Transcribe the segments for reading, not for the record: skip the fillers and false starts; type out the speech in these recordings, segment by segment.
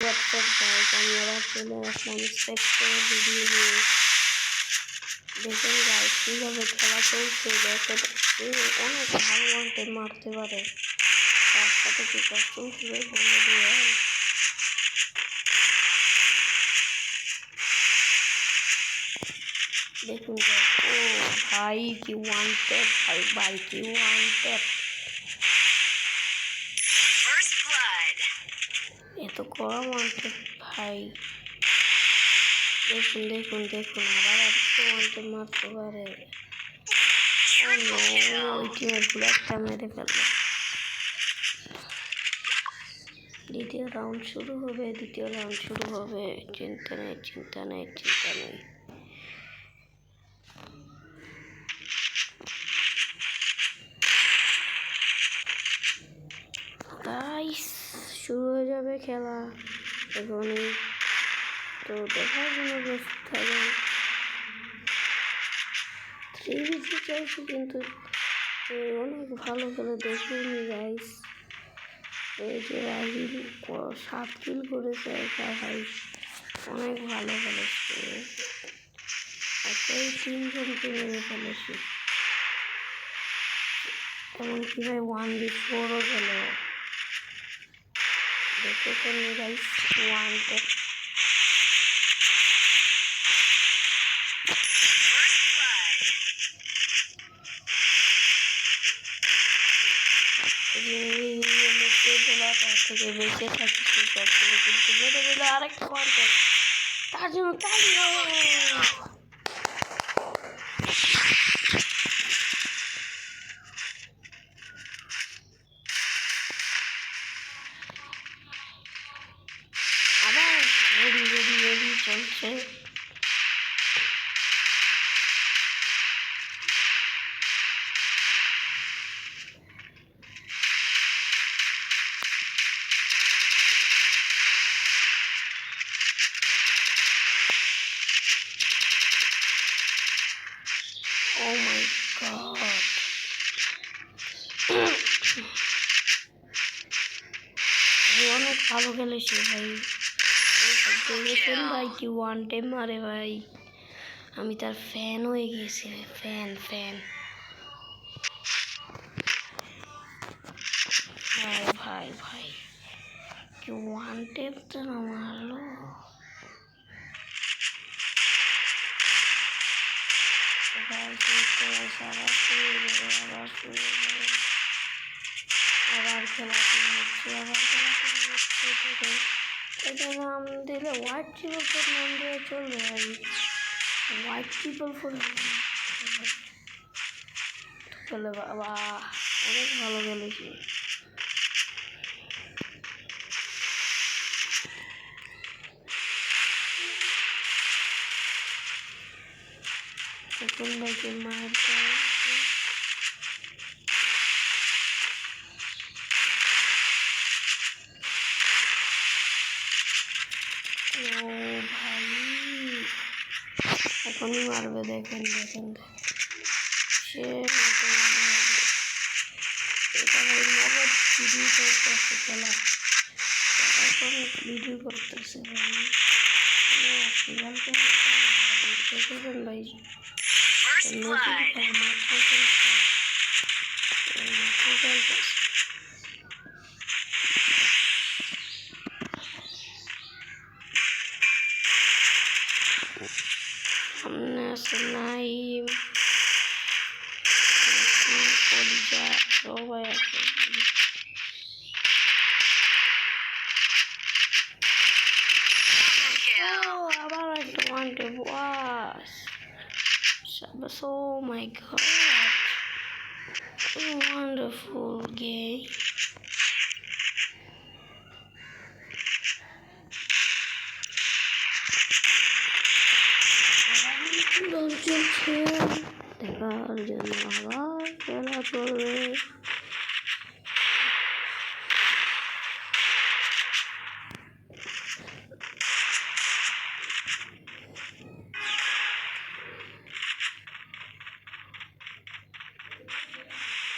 WhatsApp guys, আমি আবার চলে আসলাম সেক্টর ভিডিও নিয়ে। দেখুন গাইস কীভাবে খেলা চলছে, দেখেন অনেক ভালো ওয়ান্টেড মারতে পারে, তার সাথে কি কষ্ট করে বলে দিয়ে। দেখুন ও ভাই কি ওয়ান্টেড, ভাই ভাই কি ওয়ান্টেড, এত কড়া ওয়ান্টেড ভাই। দেখুন দেখুন দেখুন আবার একটু ওয়ান্টেড মারতে পারে। ওই টিমের গুলো একটা মেরে ফেললো। দ্বিতীয় রাউন্ড শুরু হবে, চিন্তা নেই চিন্তা নেই চিন্তা নেই। গাইস শুরু হয়ে যাবে খেলা এখনই, তো দেখার জন্য বসে থাকবেন। 3v3 চাইছি কিন্তু অনেক ভালো খেলে দেখুন গাইস। এই যে রাহিল 7 কিল করেছে একা, ভাই অনেক ভালো খেলেছে, একাই 3 জনকে মেরে ফেলেছে। এমনকি ভাই 1v4ও গেল, দেখেছেন গাইস ওয়ান্টেড। তার থেকে বেঁচে থাকছে সব থেকে, কিন্তু মেরে দিল আরেকটা ওয়ান্টেড, তার জন্য তালি আবার রেডি চলছে। Oh my god, অনেক ভালো খেলেছে ভাই। দেখেছেন ভাই কি ওয়ান টাইম মারে ভাই, আমি তার ফ্যান হয়ে গেছি, ফ্যান ভাই ভাই ভাই কি ওয়ান টাইমটা না মারলো। আবার খেলা শুরু হচ্ছে, এটা নাম দিলে হোয়াইট ট্রিপল ফোর নাম দিয়ে চলবে ভাই, হোয়াইট ট্রিপল ফোর খেলে বাবা অনেক ভালো খেলেছি। এখন ভাইকে মারতে ভাই এখনই মারবে, দেখেন সে এটা ভাই নগদ ভিডিও করতেছে খেলা, এখন ভিডিও করতেছে ভাই, দেখেছেন ভাই মাথা চলছে। সামনে আছে নাইম, সবাই আছে। আবার একটা ওয়ান্টেড ওয়াস, oh my god, wonderful game. চলছে দেখার জন্য আবার খেলা চলবে।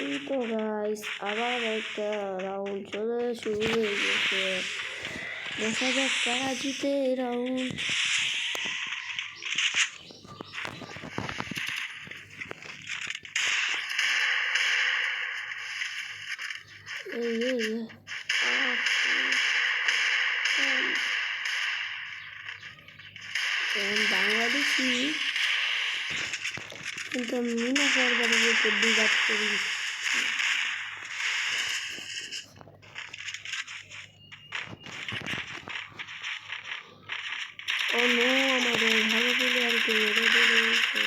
এই তো গাইস আবার একটা রাউন্ড শুরু হয়ে গেছে, দেখা যাক কারা জিতে এই রাউন্ড। বাংলাদেশি কিন্তু মিনা সরকারের উপর ডিবাট করি। ও নো, আমাদের ভালো প্লেয়ারকে মেরে দিয়েছে।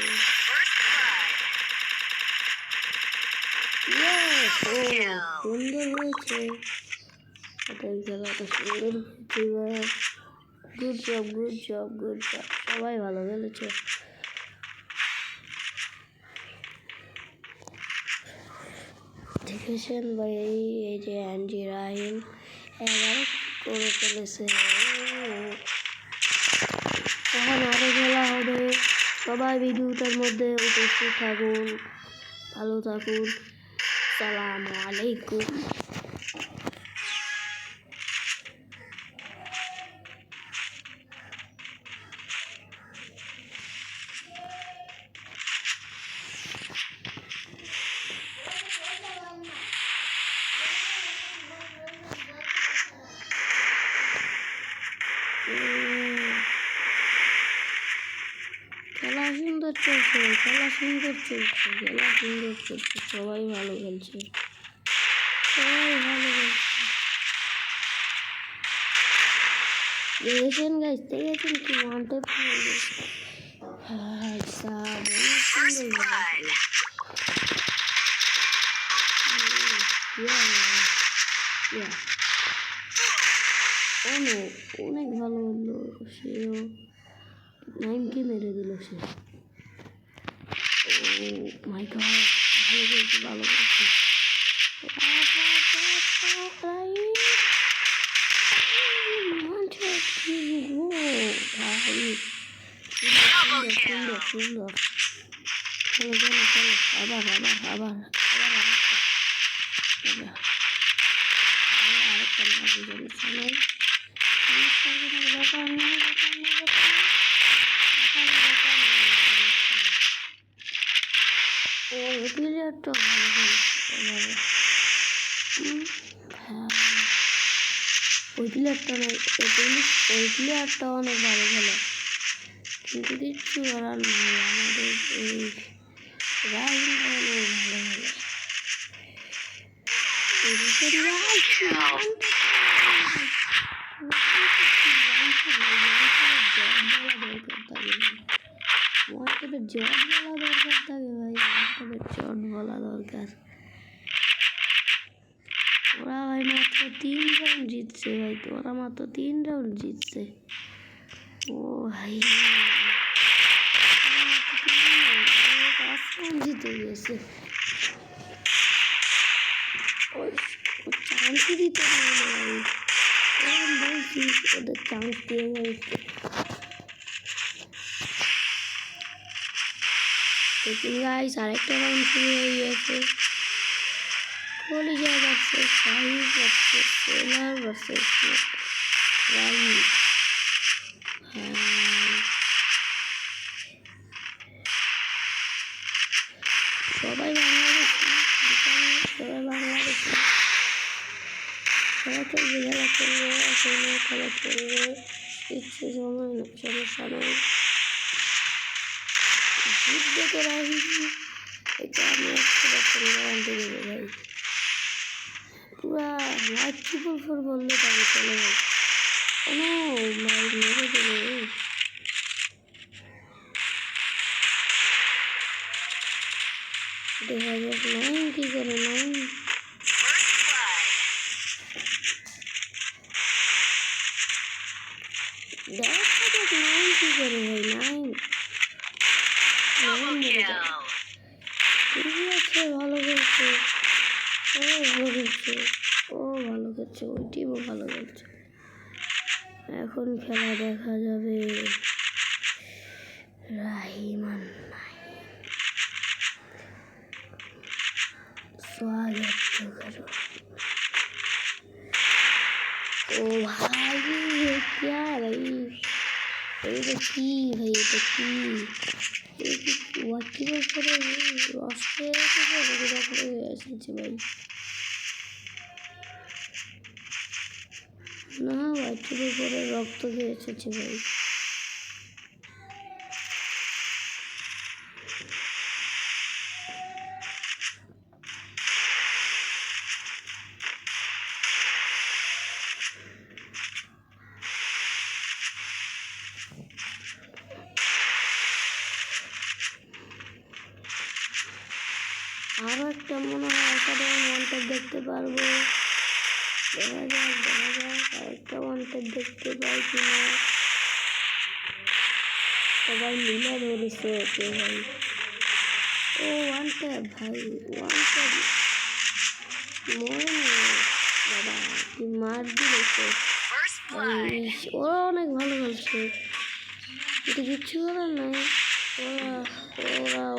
সুন্দর হয়েছে, এটাই খেলাটা সুন্দর হয়েছে। Good job, good job, good job, সবাই ভালো খেলেছে। দেখেছেন ভাই, এই যে অ্যান্ডি রাহিম 11 করে ফেলেছে। এখন আরো খেলা হবে, সবাই ভিডিওটার মধ্যে উপস্থিত থাকুন, ভালো থাকুন, আসসালামু আলাইকুম। খেলা সুন্দর চলছে, খেলা সুন্দর চলছে, খেলা সুন্দর চলছে, সবাই ভালো খেলছে, সবাই ভালো খেলছে। দেখেছেন গাইস, দেখেছেন কি ওয়ান ট্যাপ হয়ে গেছে। অনেক ভালো হলো, সেও নাইমকে মেরে দিল সে। ও মাই গড, ভালো খেলছে, ভালো খেলছে। সুন্দর সুন্দর, চলো চলো চলো, আবার আবার আবার আবার আরেকটা মারি যাবে। চলো প্লেয়ারটা ভালো খেলে, ওই প্লেয়ারটা নয়, ওই প্লেয়ারটা অনেক ভালো খেলে, কিন্তু কিচ্ছু করার নেই। আমাদের এই রাহিমটা অনেক ভালো খেলে। জট বলা দরকার থাকে ভাই, জট বলা দরকার। ওরা ভাই মাত্র 3 রাউন্ড জিতছে ভাই, তোরা মাত্র 3 রাউন্ড জিতছে। ও ভাই 5 রাউন্ড জিতে গেছে। চান্সই দিতে পারবে ভাই, বলছি ওদের চান্স দিয়ে গেছে। দেখুন গাইস, আরেকটা রাউন্ড শুরু হয়ে গেছে। কলিজা ভার্সেস শাহিদ ভার্সেস সোলার ভার্সেস রাহিম। সবাই বাংলাদেশি, সবাই বাংলাদেশি। খেলা চলবে, খেলা চলবে, এখনো খেলা চলবে, ইচ্ছে সময় না, সমস্যা নাই। জিতবে তো রাহিম, এটা আমি 100% গ্যারান্টি দেবো ভাই। পুরা লাইভ 444 বললে তাকে চলে ভাই। কোনো ভাই মেরে দেবে। দেখা যাক নাইম কি করে। নাইম দেখা যাক নাইম কি করে ভাই। নাইম মেরে যাও, ঠিক আছে, ভালো খেলছে, ও ভালো খেলছে, ও ভালো খেলছে, ওই টিমও ভালো খেলছে। এখন খেলা দেখা যাবে রাহিম আর নাইম। स्वागत करो। ओ भाई ভাই, এটা কি ভাই, এটা কি ওয়াকিবের পরে রসে এসেছে ভাই। না, ওয়াকিবের পরে রক্ত দিয়ে এসেছে ভাই। আরো একটা মনে হয় অসাধারণ ওয়ান্টেড দেখতে পারবো। দেখা যাক আরেকটা ওয়ান্টেড দেখতে পাই কিনা। সবাই মিলে ধরেছে ওকে ভাই। ও ওয়ান্টেড ভাই, ওয়ান্টেড মরে বাবা, কি মার দিয়েছে। ওরা অনেক ভালো খেলছে, এটা কিচ্ছু করার নাই।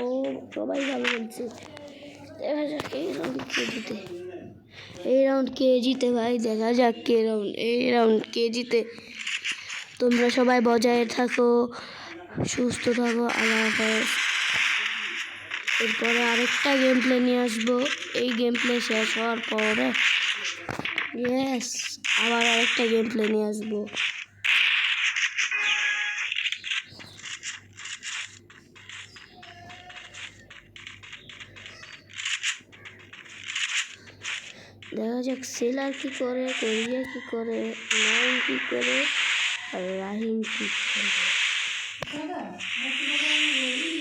ও সবাই ভালো খেলছে। দেখা যাক এই রাউন্ড কে জিতে, এই রাউন্ড কে জিতে ভাই। দেখা যাক এই রাউন্ড কে জিতে। তোমরা সবাই বজায় থাকো, সুস্থ থাকো। আল্লাহ হাফেজ। এরপরে আরেকটা গেম প্লে নিয়ে আসবো। এই গেম প্লে শেষ হওয়ার পরে আবার আরেকটা গেম প্লে নিয়ে আসবো। দেখা যাক সেলার কি করে, কোরিয়া কি করে, নাইম কি করে, আর রাহিম কি করে।